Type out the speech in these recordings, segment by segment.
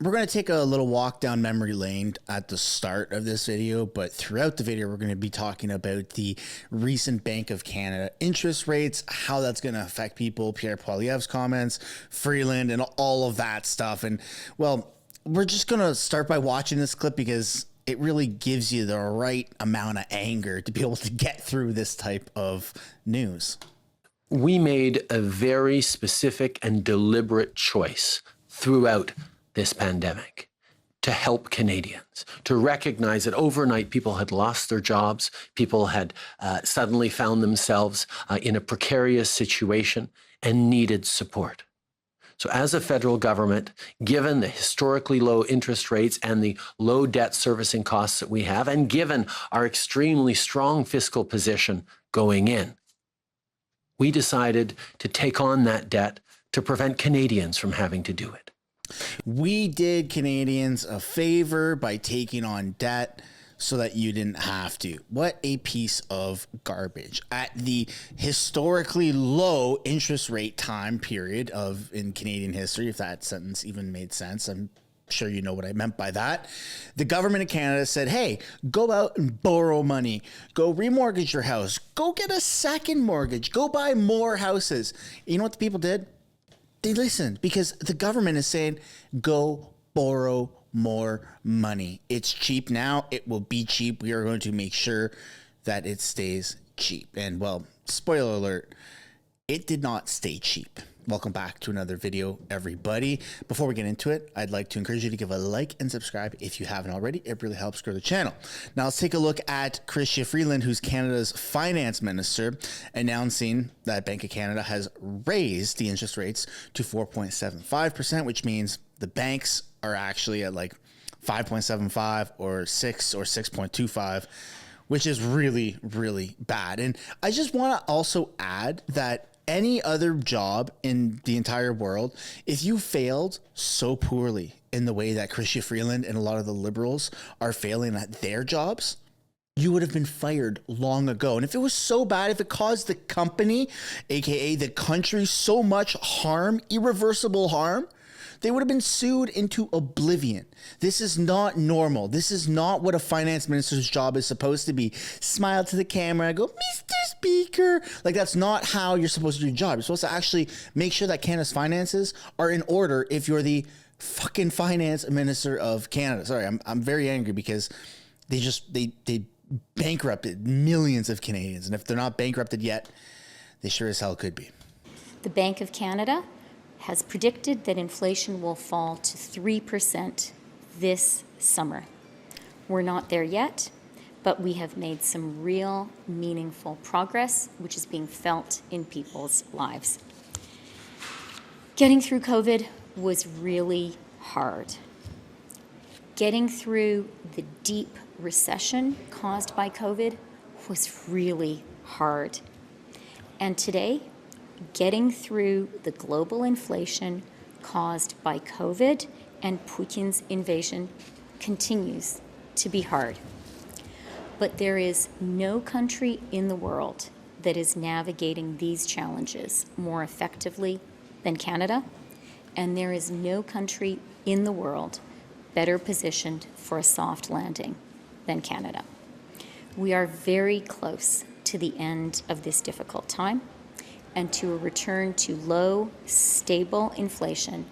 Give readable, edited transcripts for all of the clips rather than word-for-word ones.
We're going to take a little walk down memory lane at the start of this video, but throughout the video, we're going to be talking about the recent Bank of Canada interest rates, how that's going to affect people, Pierre Poilievre's comments, Freeland, and all of that stuff. And well, we're just going to start by watching this clip because it really gives you the right amount of anger to be able to get through this type of news. We made a very specific and deliberate choice throughout this pandemic to help Canadians, to recognize that overnight people had lost their jobs, people had suddenly found themselves in a precarious situation and needed support. So as a federal government, given the historically low interest rates and the low debt servicing costs that we have, and given our extremely strong fiscal position going in, we decided to take on that debt to prevent Canadians from having to do it. We did Canadians a favor by taking on debt so that you didn't have to. What a piece of garbage. At the historically low interest rate time period in Canadian history, if that sentence even made sense, I'm sure you know what I meant by that. The government of Canada said, hey, go out and borrow money. Go remortgage your house. Go get a second mortgage. Go buy more houses. You know what the people did? They listened because the government is saying, go borrow more money. It's cheap now. It will be cheap. We are going to make sure that it stays cheap. And well, spoiler alert, it did not stay cheap. Welcome back to another video, everybody. Before we get into it, I'd like to encourage you to give a like and subscribe if you haven't already. It really helps grow the channel. Now let's take a look at Chrystia Freeland, who's Canada's finance minister, announcing that Bank of Canada has raised the interest rates to 4.75%, which means the banks are actually at like 5.75 or 6 or 6.25, which is really, really bad. And I just want to also add that any other job in the entire world, if you failed so poorly in the way that Chrystia Freeland and a lot of the Liberals are failing at their jobs, you would have been fired long ago. And if it was so bad, if it caused the company, aka the country, so much harm, irreversible harm, they would have been sued into oblivion. This is not normal. This is not what a finance minister's job is supposed to be. Smile to the camera, go, Mr. Speaker. Like, that's not how you're supposed to do your job. You're supposed to actually make sure that Canada's finances are in order if you're the fucking finance minister of Canada. Sorry, I'm very angry because they bankrupted millions of Canadians. And if they're not bankrupted yet, they sure as hell could be. The Bank of Canada has predicted that inflation will fall to 3% this summer. We're not there yet, but we have made some real meaningful progress, which is being felt in people's lives. Getting through COVID was really hard. Getting through the deep recession caused by COVID was really hard. And today, getting through the global inflation caused by COVID and Putin's invasion continues to be hard. But there is no country in the world that is navigating these challenges more effectively than Canada, and there is no country in the world better positioned for a soft landing than Canada. We are very close to the end of this difficult time, and to a return to low, stable inflation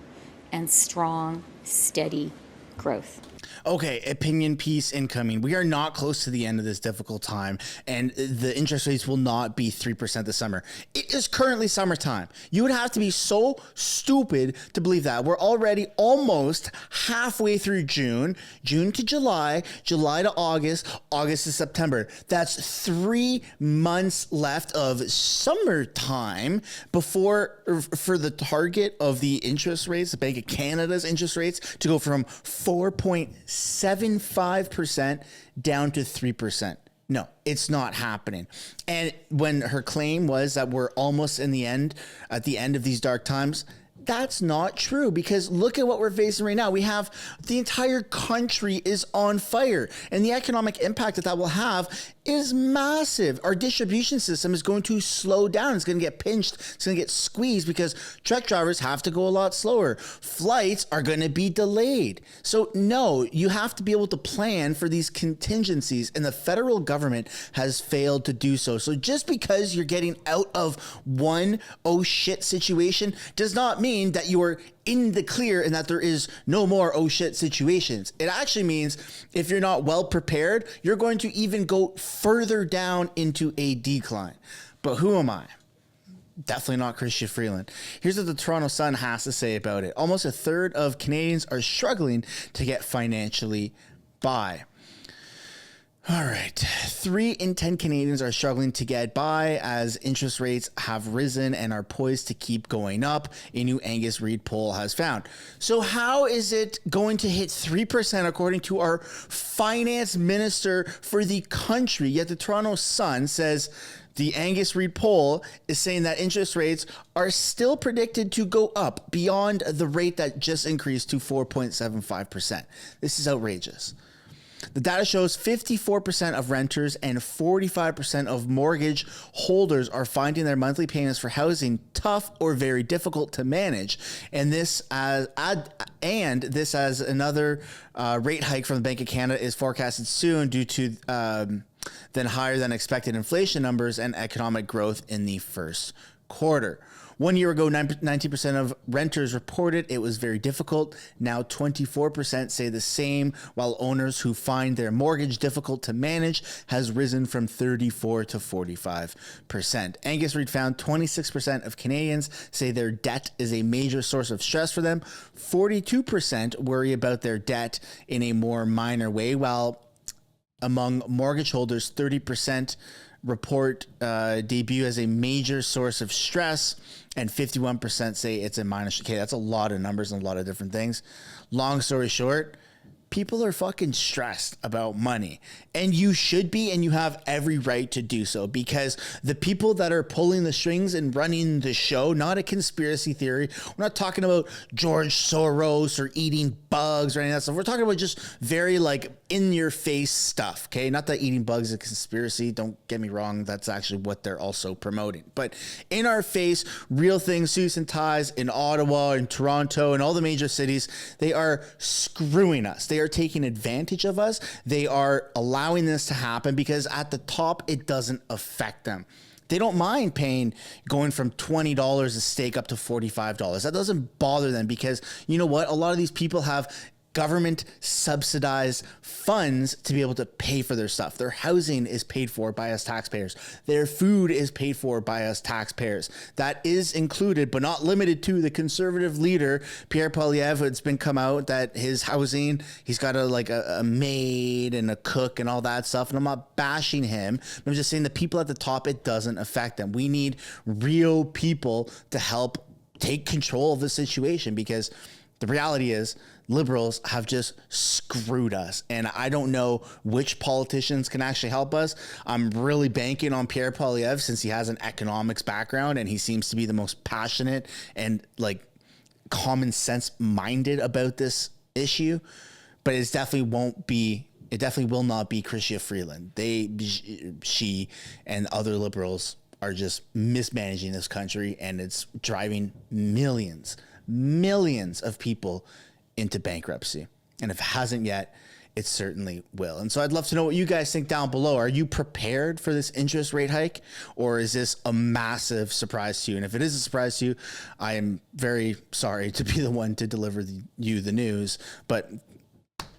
and strong, steady growth. Okay, opinion piece incoming. We are not close to the end of this difficult time, and the interest rates will not be 3% this summer. It is currently summertime. You would have to be so stupid to believe that. We're already almost halfway through June, June to July, July to August, August to September. That's 3 months left of summertime before, for the target of the interest rates, the Bank of Canada's interest rates, to go from 4.75% down to 3%. No, it's not happening. And when her claim was that we're almost at the end of these dark times, that's not true, because look at what we're facing right now. We have the entire country is on fire, and the economic impact that will have is massive. Our distribution system is going to slow down. It's going to get pinched. It's going to get squeezed because truck drivers have to go a lot slower. Flights are going to be delayed. So no, you have to be able to plan for these contingencies, and the federal government has failed to do so. So just because you're getting out of one oh shit situation does not mean that you are in the clear and that there is no more oh shit situations. It actually means if you're not well prepared, you're going to even go further down into a decline. But who am I? Definitely not Chrystia Freeland. Here's what the Toronto Sun has to say about it. Almost a third of Canadians are struggling to get financially by. All right. 3 in 10 Canadians are struggling to get by as interest rates have risen and are poised to keep going up, a new Angus Reid poll has found. So how is it going to hit 3% according to our finance minister for the country? Yet the Toronto Sun says the Angus Reid poll is saying that interest rates are still predicted to go up beyond the rate that just increased to 4.75%. This is outrageous. The data shows 54% of renters and 45% of mortgage holders are finding their monthly payments for housing tough or very difficult to manage. And this as another rate hike from the Bank of Canada is forecasted soon due to then higher than expected inflation numbers and economic growth in the first quarter. 1 year ago, 19% of renters reported it was very difficult. Now 24% say the same, while owners who find their mortgage difficult to manage has risen from 34 to 45%. Angus Reid found 26% of Canadians say their debt is a major source of stress for them. 42% worry about their debt in a more minor way, while among mortgage holders, 30% report debut as a major source of stress, and 51% say it's a minor. Okay, that's a lot of numbers and a lot of different things. Long story short, people are fucking stressed about money, and you should be, and you have every right to do so, because the people that are pulling the strings and running the show, not a conspiracy theory. We're not talking about George Soros or eating bugs or any of that stuff. We're talking about just very like in your face stuff. Okay. Not that eating bugs is a conspiracy. Don't get me wrong. That's actually what they're also promoting, but in our face, real things, suits and ties in Ottawa and Toronto and all the major cities, they are screwing us. They are taking advantage of us. They are allowing this to happen because at the top, it doesn't affect them. They don't mind paying, going from $20 a steak up to $45. That doesn't bother them because you know what? A lot of these people have government subsidized funds to be able to pay for their stuff. Their housing is paid for by us taxpayers. Their food is paid for by us taxpayers. That is included, but not limited to, the conservative leader, Pierre Poilievre. It's been come out that his housing, he's got a maid and a cook and all that stuff. And I'm not bashing him. I'm just saying the people at the top, it doesn't affect them. We need real people to help take control of the situation, because the reality is liberals have just screwed us, and I don't know which politicians can actually help us. I'm really banking on Pierre Poilievre since he has an economics background and he seems to be the most passionate and like common sense minded about this issue, but it definitely will not be Chrystia Freeland. She and other liberals are just mismanaging this country, and it's driving millions of people into bankruptcy. And if it hasn't yet, it certainly will. And so I'd love to know what you guys think down below. Are you prepared for this interest rate hike, or is this a massive surprise to you? And if it is a surprise to you, I am very sorry to be the one to deliver you the news, but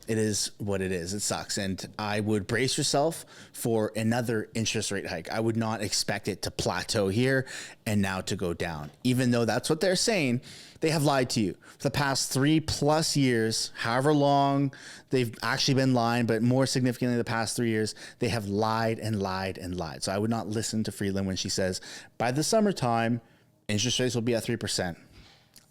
it is what it is. It sucks. And I would brace yourself for another interest rate hike. I would not expect it to plateau here and now to go down, even though that's what they're saying. They have lied to you for the past 3+ years, however long they've actually been lying, but more significantly, the past 3 years, they have lied and lied and lied. So I would not listen to Freeland when she says, by the summertime, interest rates will be at 3%.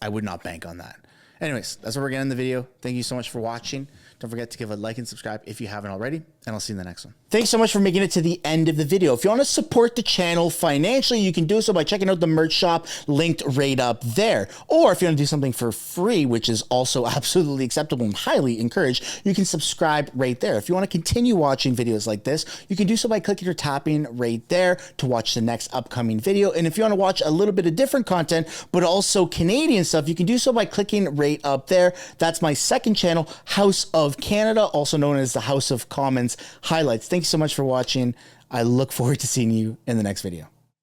I would not bank on that. Anyways, that's what we're getting in the video. Thank you so much for watching. Don't forget to give a like and subscribe if you haven't already, and I'll see you in the next one. Thanks so much for making it to the end of the video. If you want to support the channel financially, you can do so by checking out the merch shop linked right up there. Or if you want to do something for free, which is also absolutely acceptable and highly encouraged, you can subscribe right there. If you want to continue watching videos like this, you can do so by clicking or tapping right there to watch the next upcoming video. And if you want to watch a little bit of different content, but also Canadian stuff, you can do so by clicking right up there. That's my second channel, House of Canada, also known as the House of Commons Highlights. Thank you so much for watching. I look forward to seeing you in the next video.